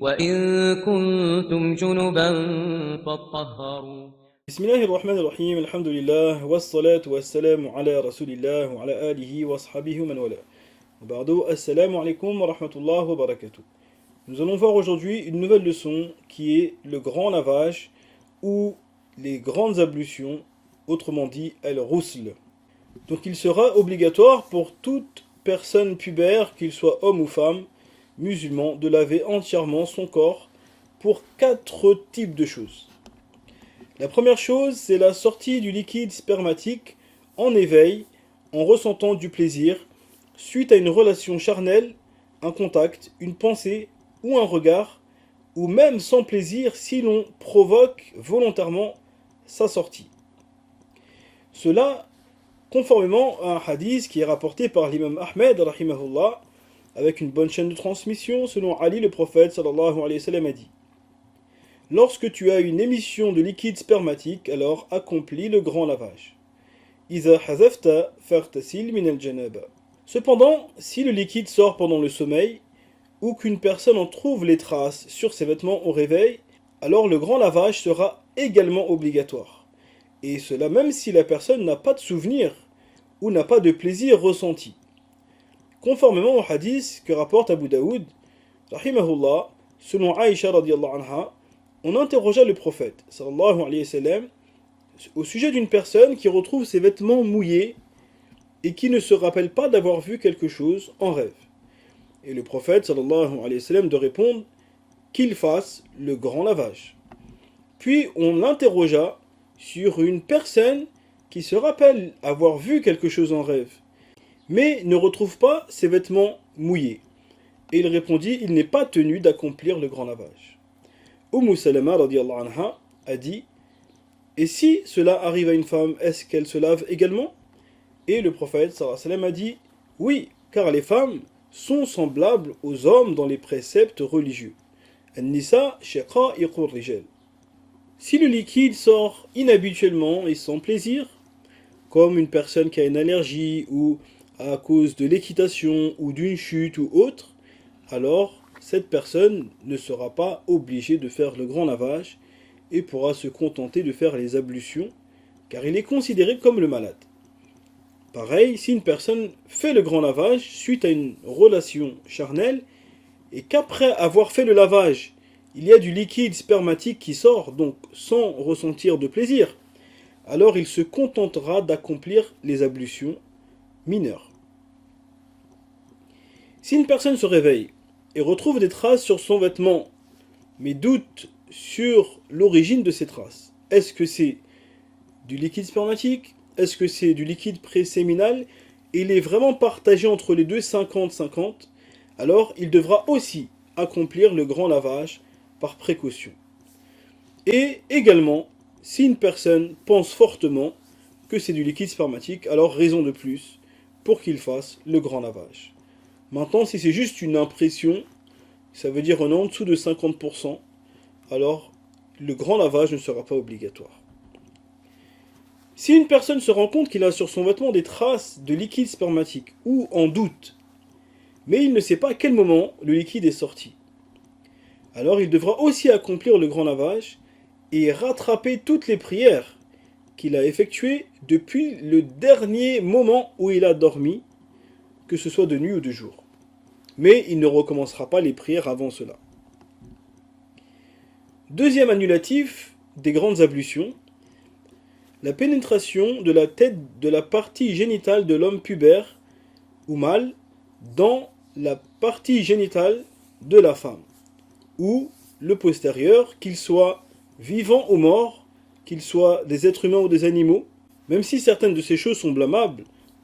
وإن كنتم جنبا فاطهروا. بسم الله الرحمن الرحيم الحمد لله والصلاة والسلام على رسول الله وعلى آله وصحبه ومن والاه. وبعد السلام عليكم ورحمة الله وبركاته. Nous allons voir aujourd'hui une nouvelle leçon qui est le grand lavage ou les grandes ablutions, autrement dit al-ghusl. Donc il sera obligatoire pour toute personne pubère, qu'il soit homme ou femme, musulman, de laver entièrement son corps pour 4 types de choses. La première chose, c'est la sortie du liquide spermatique en éveil, en ressentant du plaisir, suite à une relation charnelle, un contact, une pensée ou un regard, ou même sans plaisir si l'on provoque volontairement sa sortie. Cela conformément à un hadith qui est rapporté par l'imam Ahmed, rahimahullah, avec une bonne chaîne de transmission, selon Ali, le prophète, sallallahu alayhi wa sallam, a dit: lorsque tu as une émission de liquide spermatique, alors accomplis le grand lavage. Iza hazafta fartasil min al-janaba. Cependant, si le liquide sort pendant le sommeil, ou qu'une personne en trouve les traces sur ses vêtements au réveil, alors le grand lavage sera également obligatoire. Et cela même si la personne n'a pas de souvenir ou n'a pas de plaisir ressenti. Conformément au hadith que rapporte Abu Daoud, rahimahullah, selon Aïcha radiyallahu anha, on interrogea le prophète sallallahu alayhi wa sallam au sujet d'une personne qui retrouve ses vêtements mouillés et qui ne se rappelle pas d'avoir vu quelque chose en rêve. Et le prophète sallallahu alayhi wa sallam de répondre qu'il fasse le grand lavage. Puis on l'interrogea sur une personne qui se rappelle avoir vu quelque chose en rêve, mais ne retrouve pas ses vêtements mouillés. Et il répondit: il n'est pas tenu d'accomplir le grand lavage. Salama radiyallahu anha a dit: et si cela arrive à une femme, est-ce qu'elle se lave également? Et le prophète sallallahu alayhi wa sallam a dit: oui, car les femmes sont semblables aux hommes dans les préceptes religieux. An-nisa shaqa'iqur rijal. Si le liquide sort inhabituellement et sans plaisir, comme une personne qui a une allergie ou à cause de l'équitation ou d'une chute ou autre, alors cette personne ne sera pas obligée de faire le grand lavage et pourra se contenter de faire les ablutions, car il est considéré comme le malade. Pareil, si une personne fait le grand lavage suite à une relation charnelle et qu'après avoir fait le lavage, il y a du liquide spermatique qui sort, donc sans ressentir de plaisir, alors il se contentera d'accomplir les ablutions mineures. Si une personne se réveille et retrouve des traces sur son vêtement, mais doute sur l'origine de ces traces, est-ce que c'est du liquide spermatique? Est-ce que c'est du liquide préséminal? Et il est vraiment partagé entre les deux, 50-50, alors il devra aussi accomplir le grand lavage par précaution. Et également, si une personne pense fortement que c'est du liquide spermatique, alors raison de plus pour qu'il fasse le grand lavage. Maintenant, si c'est juste une impression, ça veut dire en dessous de 50%, alors le grand lavage ne sera pas obligatoire. Si une personne se rend compte qu'il a sur son vêtement des traces de liquide spermatique ou en doute, mais il ne sait pas à quel moment le liquide est sorti, alors il devra aussi accomplir le grand lavage et rattraper toutes les prières qu'il a effectuées depuis le dernier moment où il a dormi, que ce soit de nuit ou de jour. Mais il ne recommencera pas les prières avant cela. Deuxième annulatif des grandes ablutions, la pénétration de la tête de la partie génitale de l'homme pubère ou mâle dans la partie génitale de la femme, ou le postérieur, qu'il soit vivant ou mort, qu'il soit des êtres humains ou des animaux, même si certaines de ces choses sont blâmables,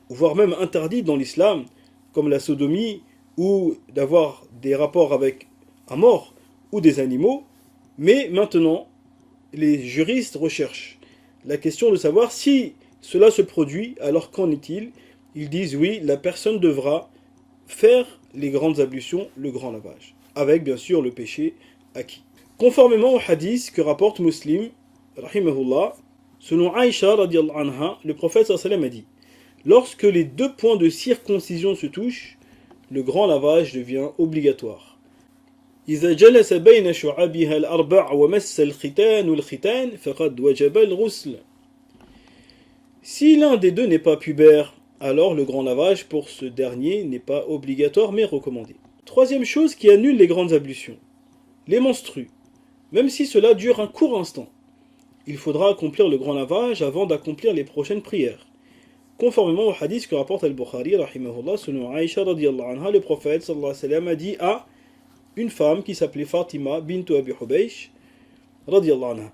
voire même interdites dans l'islam, comme la sodomie, ou d'avoir des rapports avec un mort ou des animaux, mais maintenant, les juristes recherchent la question de savoir si cela se produit, alors qu'en est-il? Ils disent oui, la personne devra faire les grandes ablutions, le grand lavage, avec bien sûr le péché acquis. Conformément au hadith que rapporte Muslim, rahimahullah, selon Aïcha radiyallahu anha, le prophète sallallahu alayhi wa sallam a dit: lorsque les 2 points de circoncision se touchent, le grand lavage devient obligatoire. إذا جلس بين شعابها الأربع ومس الختان الختان فقد وجب الغسل. Si l'un des deux n'est pas pubère, alors le grand lavage pour ce dernier n'est pas obligatoire mais recommandé. Troisième chose qui annule les grandes ablutions, les menstrues. Même si cela dure un court instant, il faudra accomplir le grand lavage avant d'accomplir les prochaines prières. Conformément au hadith que rapporte Al-Bukhari, rahimahullah, selon Aïcha radiyallahu anha, le prophète sallallahu alayhi wa sallam a dit à une femme qui s'appelait Fatima bint Abi Hubaysh radiyallahu anha,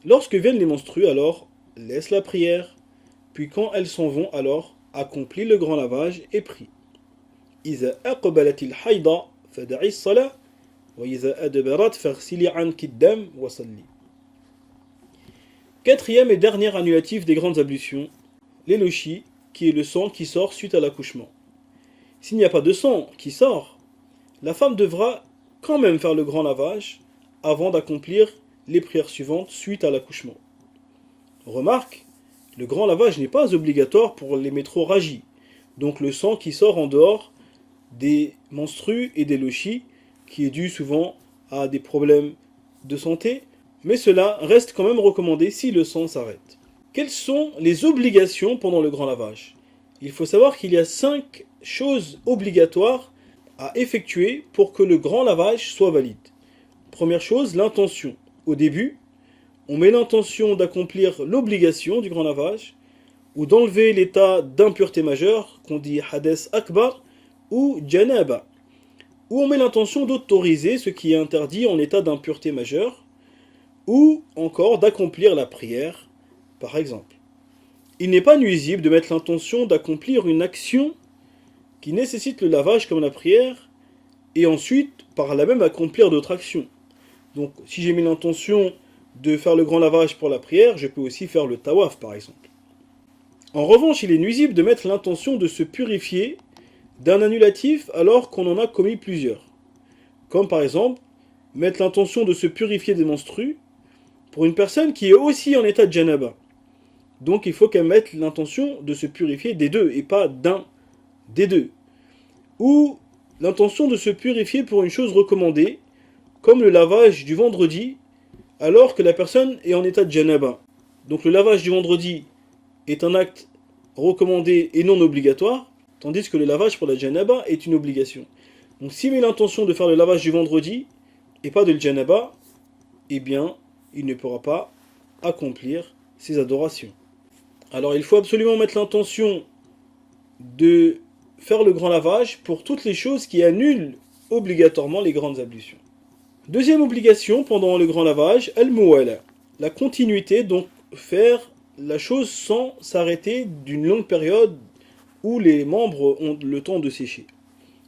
lorsque viennent les menstrues, alors laisse la prière, puis quand elles s'en vont, alors accomplis le grand lavage et prie. إذا أقبلت الحيضة فدعي الصلاة وإذا أدبرت فاغسلي عنك الدم وصلي. Quatrième et dernier annulatif des grandes ablutions, l'élochi, qui est le sang qui sort suite à l'accouchement. S'il n'y a pas de sang qui sort, la femme devra quand même faire le grand lavage avant d'accomplir les prières suivantes suite à l'accouchement. Remarque, le grand lavage n'est pas obligatoire pour les métrorragies, donc le sang qui sort en dehors des menstrues et des lochis, qui est dû souvent à des problèmes de santé, mais cela reste quand même recommandé si le sang s'arrête. Quelles sont les obligations pendant le grand lavage? Il faut savoir qu'il y a 5 choses obligatoires à effectuer pour que le grand lavage soit valide. Première chose, l'intention. Au début, on met l'intention d'accomplir l'obligation du grand lavage, ou d'enlever l'état d'impureté majeure, qu'on dit hadès akbar, ou janaba, ou on met l'intention d'autoriser ce qui est interdit en état d'impureté majeure, ou encore d'accomplir la prière, par exemple. Il n'est pas nuisible de mettre l'intention d'accomplir une action qui nécessite le lavage comme la prière, et ensuite, par là même, accomplir d'autres actions. Donc, si j'ai mis l'intention de faire le grand lavage pour la prière, je peux aussi faire le tawaf, par exemple. En revanche, il est nuisible de mettre l'intention de se purifier d'un annulatif alors qu'on en a commis plusieurs. Comme par exemple, mettre l'intention de se purifier des menstrues pour une personne qui est aussi en état de janaba. Donc il faut qu'elle mette l'intention de se purifier des deux et pas d'un des deux. Ou l'intention de se purifier pour une chose recommandée, comme le lavage du vendredi alors que la personne est en état de janaba. Donc le lavage du vendredi est un acte recommandé et non obligatoire, tandis que le lavage pour la janaba est une obligation. Donc s'il met l'intention de faire le lavage du vendredi et pas de le janaba, eh bien il ne pourra pas accomplir ses adorations. Alors il faut absolument mettre l'intention de faire le grand lavage pour toutes les choses qui annulent obligatoirement les grandes ablutions. Deuxième obligation pendant le grand lavage, al-muwala, la continuité, donc faire la chose sans s'arrêter d'une longue période où les membres ont le temps de sécher.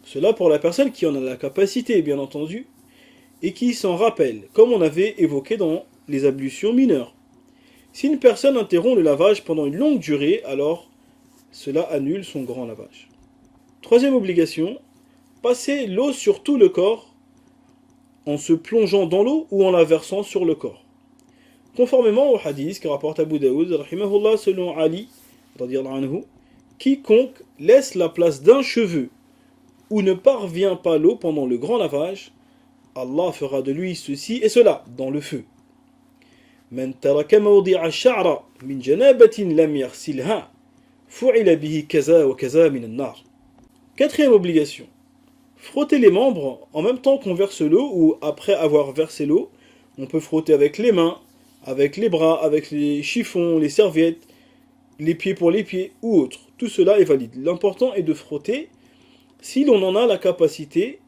Cela pour la personne qui en a la capacité, bien entendu, et qui s'en rappelle, comme on avait évoqué dans les ablutions mineures. Si une personne interrompt le lavage pendant une longue durée, alors cela annule son grand lavage. Troisième obligation, passer l'eau sur tout le corps en se plongeant dans l'eau ou en la versant sur le corps. Conformément au hadith que rapporte Abu Daoud, rahimahullah, selon Ali, radiyallahu anhu, quiconque laisse la place d'un cheveu où ne parvient pas l'eau pendant le grand lavage, Allah fera de lui ceci et cela dans le feu. من ترك موضع الشعر من جنابة لم يغسلها فعل به كذا وكذا من النار. Quatrième obligation, frotter les membres en même temps qu'on verse l'eau ou après avoir versé l'eau. On peut frotter avec les mains, avec les bras, avec les chiffons, les serviettes, les pieds pour les pieds ou autre. Tout cela est valide. L'important est de frotter si l'on en a la capacité,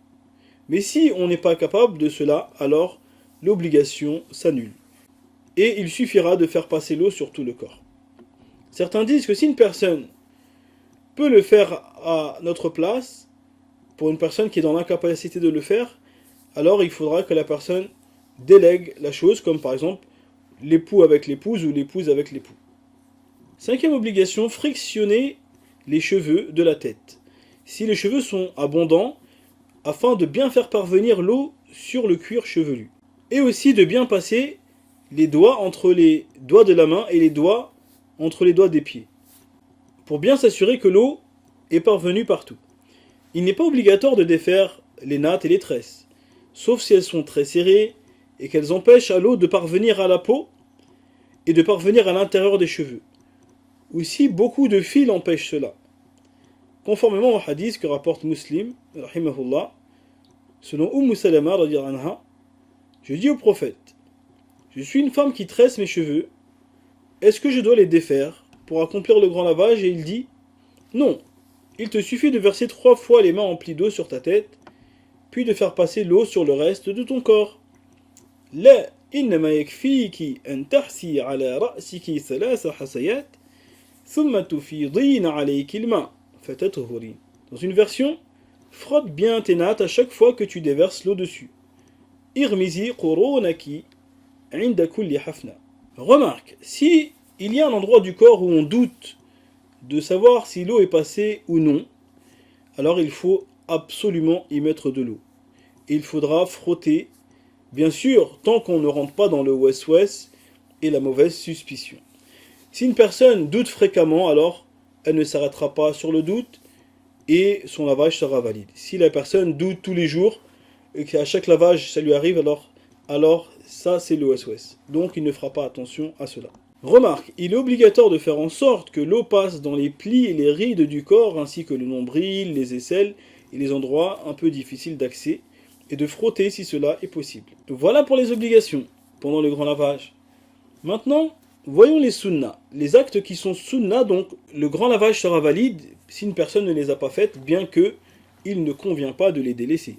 mais si on n'est pas capable de cela, alors l'obligation s'annule. Et il suffira de faire passer l'eau sur tout le corps. Certains disent que si une personne peut le faire à notre place, pour une personne qui est dans l'incapacité de le faire, alors il faudra que la personne délègue la chose, comme par exemple l'époux avec l'épouse ou l'épouse avec l'époux. Cinquième obligation, frictionner les cheveux de la tête. Si les cheveux sont abondants, afin de bien faire parvenir l'eau sur le cuir chevelu. Et aussi de bien passer les doigts entre les doigts de la main et les doigts entre les doigts des pieds, pour bien s'assurer que l'eau est parvenue partout. Il n'est pas obligatoire de défaire les nattes et les tresses. sauf si elles sont très serrées et qu'elles empêchent à l'eau de parvenir à la peau et de parvenir à l'intérieur des cheveux. Ou si beaucoup de fils empêchent cela. Conformément au hadith que rapporte Muslim, rahimahullah, selon Salama, radiyallahu anha, je dis au prophète, je suis une femme qui tresse mes cheveux, est-ce que je dois les défaire pour accomplir le grand lavage? Et il dit, non, il te suffit de verser 3 fois les mains emplies d'eau sur ta tête, puis de faire passer l'eau sur le reste de ton corps. La innama yakfiki an tahsi ala ra'siki thalatha hasayat, thumma tufidina alayki al-ma' fatathurin. Dans une version, frotte bien tes nattes à chaque fois que tu déverses l'eau dessus. Irmizi qurunaki 'inda kulli hafna. Remarque, si il y a un endroit du corps où on doute de savoir si l'eau est passée ou non, alors il faut absolument y mettre de l'eau. Il faudra frotter, bien sûr, tant qu'on ne rentre pas dans le wes-wes et la mauvaise suspicion. Si une personne doute fréquemment, alors elle ne s'arrêtera pas sur le doute et son lavage sera valide. Si la personne doute tous les jours et qu'à chaque lavage ça lui arrive, alors ça c'est le wes-wes. Donc il ne fera pas attention à cela. Remarque, il est obligatoire de faire en sorte que l'eau passe dans les plis et les rides du corps, ainsi que le nombril, les aisselles et les endroits un peu difficiles d'accès, et de frotter si cela est possible. Voilà pour les obligations pendant le grand lavage. Maintenant, voyons les sunnas. Les actes qui sont sunnas, donc le grand lavage sera valide si une personne ne les a pas faites, bien que il ne convient pas de les délaisser.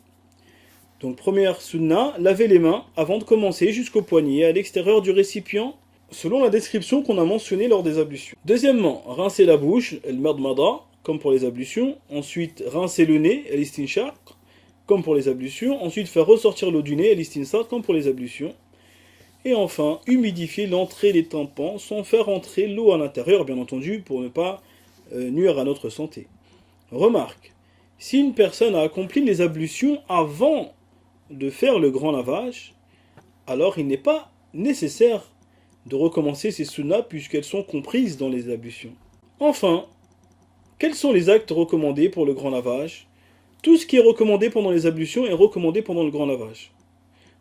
Donc première sunna, laver les mains avant de commencer jusqu'au poignet à l'extérieur du récipient, selon la description qu'on a mentionnée lors des ablutions. Deuxièmement, rincer la bouche, el-madmada, comme pour les ablutions. Ensuite, rincer le nez, el-istinshaq, comme pour les ablutions. Ensuite, faire ressortir l'eau du nez, el-istinsaq, comme pour les ablutions. Et enfin, humidifier l'entrée des tympans sans faire entrer l'eau à l'intérieur, bien entendu, pour ne pas nuire à notre santé. Remarque, si une personne a accompli les ablutions avant de faire le grand lavage, alors il n'est pas nécessaire de recommencer ces sunnas puisqu'elles sont comprises dans les ablutions. Enfin, quels sont les actes recommandés pour le grand lavage? Tout ce qui est recommandé pendant les ablutions est recommandé pendant le grand lavage.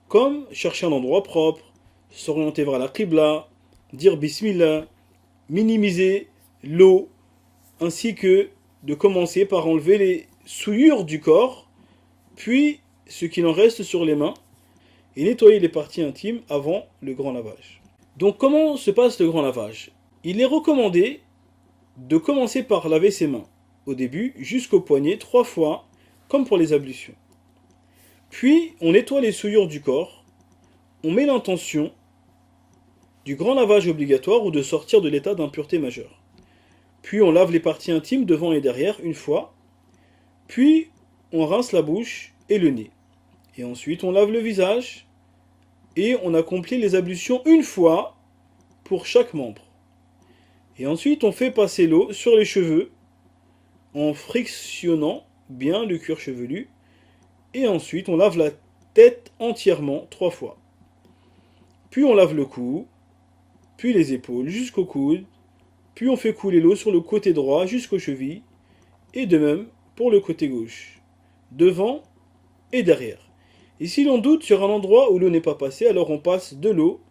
Comme chercher un endroit propre, s'orienter vers la qibla, dire bismillah, minimiser l'eau, ainsi que de commencer par enlever les souillures du corps, puis ce qu'il en reste sur les mains, et nettoyer les parties intimes avant le grand lavage. Donc comment se passe le grand lavage? Il est recommandé de commencer par laver ses mains, au début jusqu'au poignet 3 fois, comme pour les ablutions. Puis on nettoie les souillures du corps, on met l'intention du grand lavage obligatoire ou de sortir de l'état d'impureté majeure. Puis on lave les parties intimes devant et derrière une fois, puis on rince la bouche et le nez. Et ensuite on lave le visage, et on accomplit les ablutions une fois pour chaque membre. Et ensuite on fait passer l'eau sur les cheveux en frictionnant bien le cuir chevelu. Et ensuite on lave la tête entièrement 3 fois. Puis on lave le cou, puis les épaules jusqu'au coude, puis on fait couler l'eau sur le côté droit jusqu'aux chevilles, et de même pour le côté gauche, devant et derrière. Et si l'on doute sur un endroit où l'eau n'est pas passée, alors on passe de l'eau,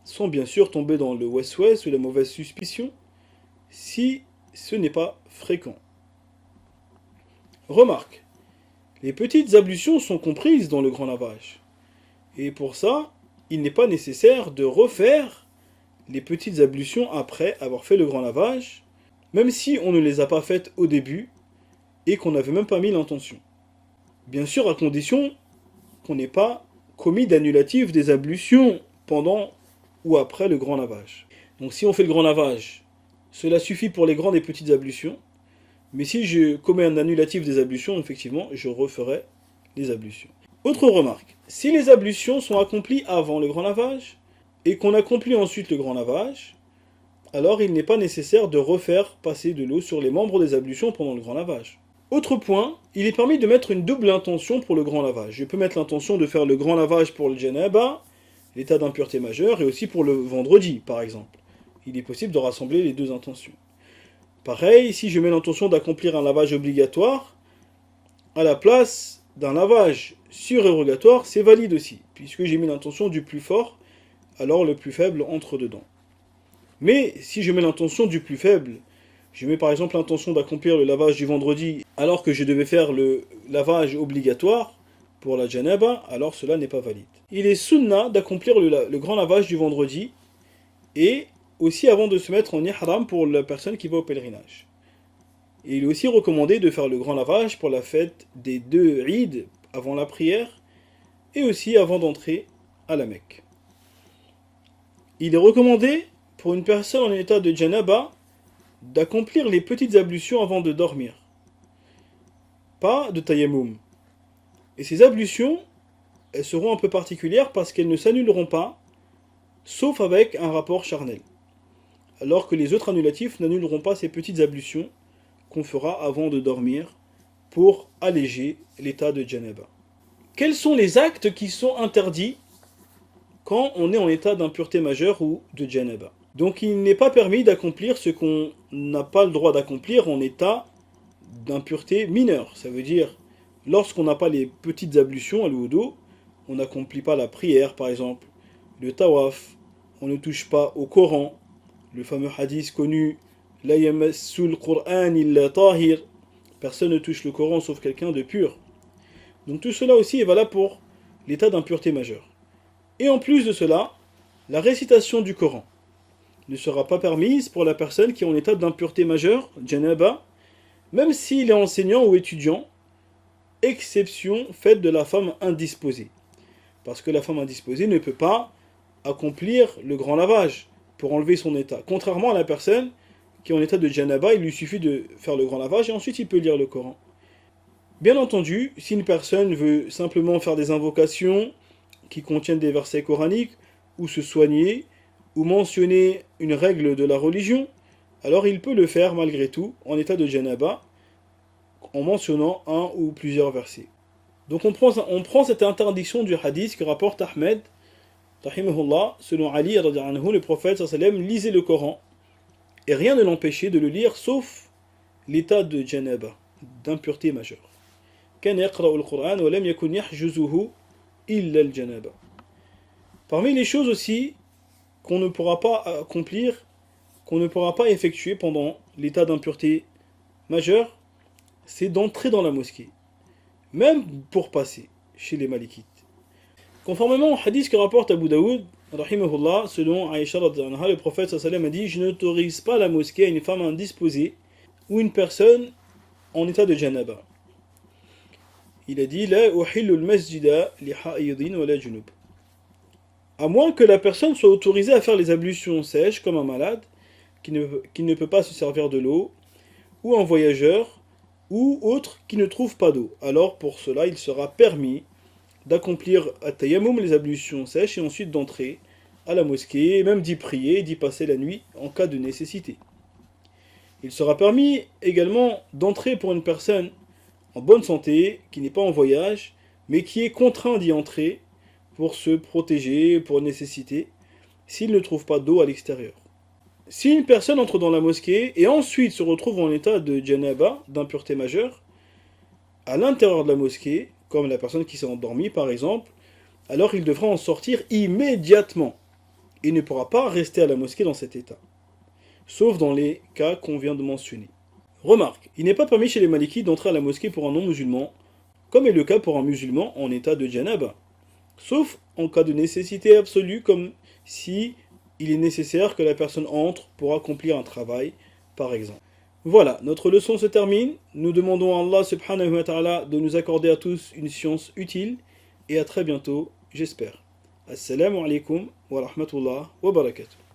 sans bien sûr tomber dans le wes-wes ou la mauvaise suspicion, si ce n'est pas fréquent. Remarque, les petites ablutions sont comprises dans le grand lavage. Et pour ça, il n'est pas nécessaire de refaire les petites ablutions après avoir fait le grand lavage, même si on ne les a pas faites au début et qu'on n'avait même pas mis l'intention. Bien sûr, à condition qu'on n'ait pas commis d'annulatif des ablutions pendant ou après le grand lavage. Donc si on fait le grand lavage, cela suffit pour les grandes et petites ablutions, mais si je commets un annulatif des ablutions, effectivement, je referai les ablutions. Autre remarque, si les ablutions sont accomplies avant le grand lavage, et qu'on accomplit ensuite le grand lavage, alors il n'est pas nécessaire de refaire passer de l'eau sur les membres des ablutions pendant le grand lavage. Autre point, il est permis de mettre une double intention pour le grand lavage. Je peux mettre l'intention de faire le grand lavage pour le janaba, l'état d'impureté majeure, et aussi pour le vendredi, par exemple. Il est possible de rassembler les deux intentions. Pareil, si je mets l'intention d'accomplir un lavage obligatoire, à la place d'un lavage surérogatoire, c'est valide aussi, puisque j'ai mis l'intention du plus fort, alors le plus faible entre dedans. Mais si je mets l'intention du plus faible, je mets par exemple l'intention d'accomplir le lavage du vendredi, alors que je devais faire le lavage obligatoire pour la janaba, alors cela n'est pas valide. Il est sunna d'accomplir le grand lavage du vendredi, et aussi avant de se mettre en ihram pour la personne qui va au pèlerinage. Et il est aussi recommandé de faire le grand lavage pour la fête des 2 Eid avant la prière et aussi avant d'entrer à la Mecque. Il est recommandé pour une personne en état de janaba d'accomplir les petites ablutions avant de dormir, pas de tayammum. Et ces ablutions, elles seront un peu particulières parce qu'elles ne s'annuleront pas, sauf avec un rapport charnel, alors que les autres annulatifs n'annuleront pas ces petites ablutions qu'on fera avant de dormir pour alléger l'état de janaba. Quels sont les actes qui sont interdits quand on est en état d'impureté majeure ou de janaba? Donc il n'est pas permis d'accomplir ce qu'on n'a pas le droit d'accomplir en état d'impureté mineure. Ça veut dire, lorsqu'on n'a pas les petites ablutions à l'oudo, on n'accomplit pas la prière par exemple, le tawaf, on ne touche pas au Coran, le fameux hadith connu La yamassul Qur'an illa tahir, personne ne touche le Coran sauf quelqu'un de pur. Donc tout cela aussi est valable pour l'état d'impureté majeure. Et en plus de cela, la récitation du Coran ne sera pas permise pour la personne qui est en état d'impureté majeure, janaba, même s'il est enseignant ou étudiant, exception faite de la femme indisposée. Parce que la femme indisposée ne peut pas accomplir le grand lavage pour enlever son état. Contrairement à la personne qui est en état de janaba, il lui suffit de faire le grand lavage et ensuite il peut lire le Coran. Bien entendu, si une personne veut simplement faire des invocations qui contiennent des versets coraniques, ou se soigner, ou mentionner une règle de la religion, alors il peut le faire malgré tout en état de janaba, en mentionnant un ou plusieurs versets. Donc on prend cette interdiction du hadith que rapporte Ahmed, rahimahullah, selon Ali, le prophète sallam lisait le Coran, et rien ne l'empêchait de le lire sauf l'état de janaba, d'impureté majeure. كان يقرأ القرآن ولم يكن يحجزه إلا الجنابة. Parmi les choses aussi qu'on ne pourra pas accomplir, qu'on ne pourra pas effectuer pendant l'état d'impureté majeure, c'est d'entrer dans la mosquée, même pour passer chez les malikites. Conformément au hadith que rapporte Abu Daoud, rahimahullah, selon Aïcha radhiyallahu anha, le prophète sallallahu a dit: je n'autorise pas la mosquée à une femme indisposée ou une personne en état de janaba. Il a dit: la uhillu al-masjida li ha'idin wa la junub. À moins que la personne soit autorisée à faire les ablutions sèches comme un malade qui ne peut pas se servir de l'eau, ou un voyageur, ou autre qui ne trouve pas d'eau. Alors pour cela, il sera permis d'accomplir at-tayammum, les ablutions sèches, et ensuite d'entrer à la mosquée, et même d'y prier, d'y passer la nuit en cas de nécessité. Il sera permis également d'entrer pour une personne en bonne santé, qui n'est pas en voyage, mais qui est contraint d'y entrer pour se protéger, pour nécessité, s'il ne trouve pas d'eau à l'extérieur. Si une personne entre dans la mosquée et ensuite se retrouve en état de janaba, d'impureté majeure, à l'intérieur de la mosquée, comme la personne qui s'est endormie par exemple, alors il devra en sortir immédiatement. Il ne pourra pas rester à la mosquée dans cet état, sauf dans les cas qu'on vient de mentionner. Remarque, il n'est pas permis chez les malikites d'entrer à la mosquée pour un non-musulman, comme est le cas pour un musulman en état de janaba, sauf en cas de nécessité absolue, comme si il est nécessaire que la personne entre pour accomplir un travail, par exemple. Voilà, notre leçon se termine. Nous demandons à Allah subhanahu wa ta'ala de nous accorder à tous une science utile, et à très bientôt, j'espère. Assalamu alaikum wa rahmatullah wa barakatuh.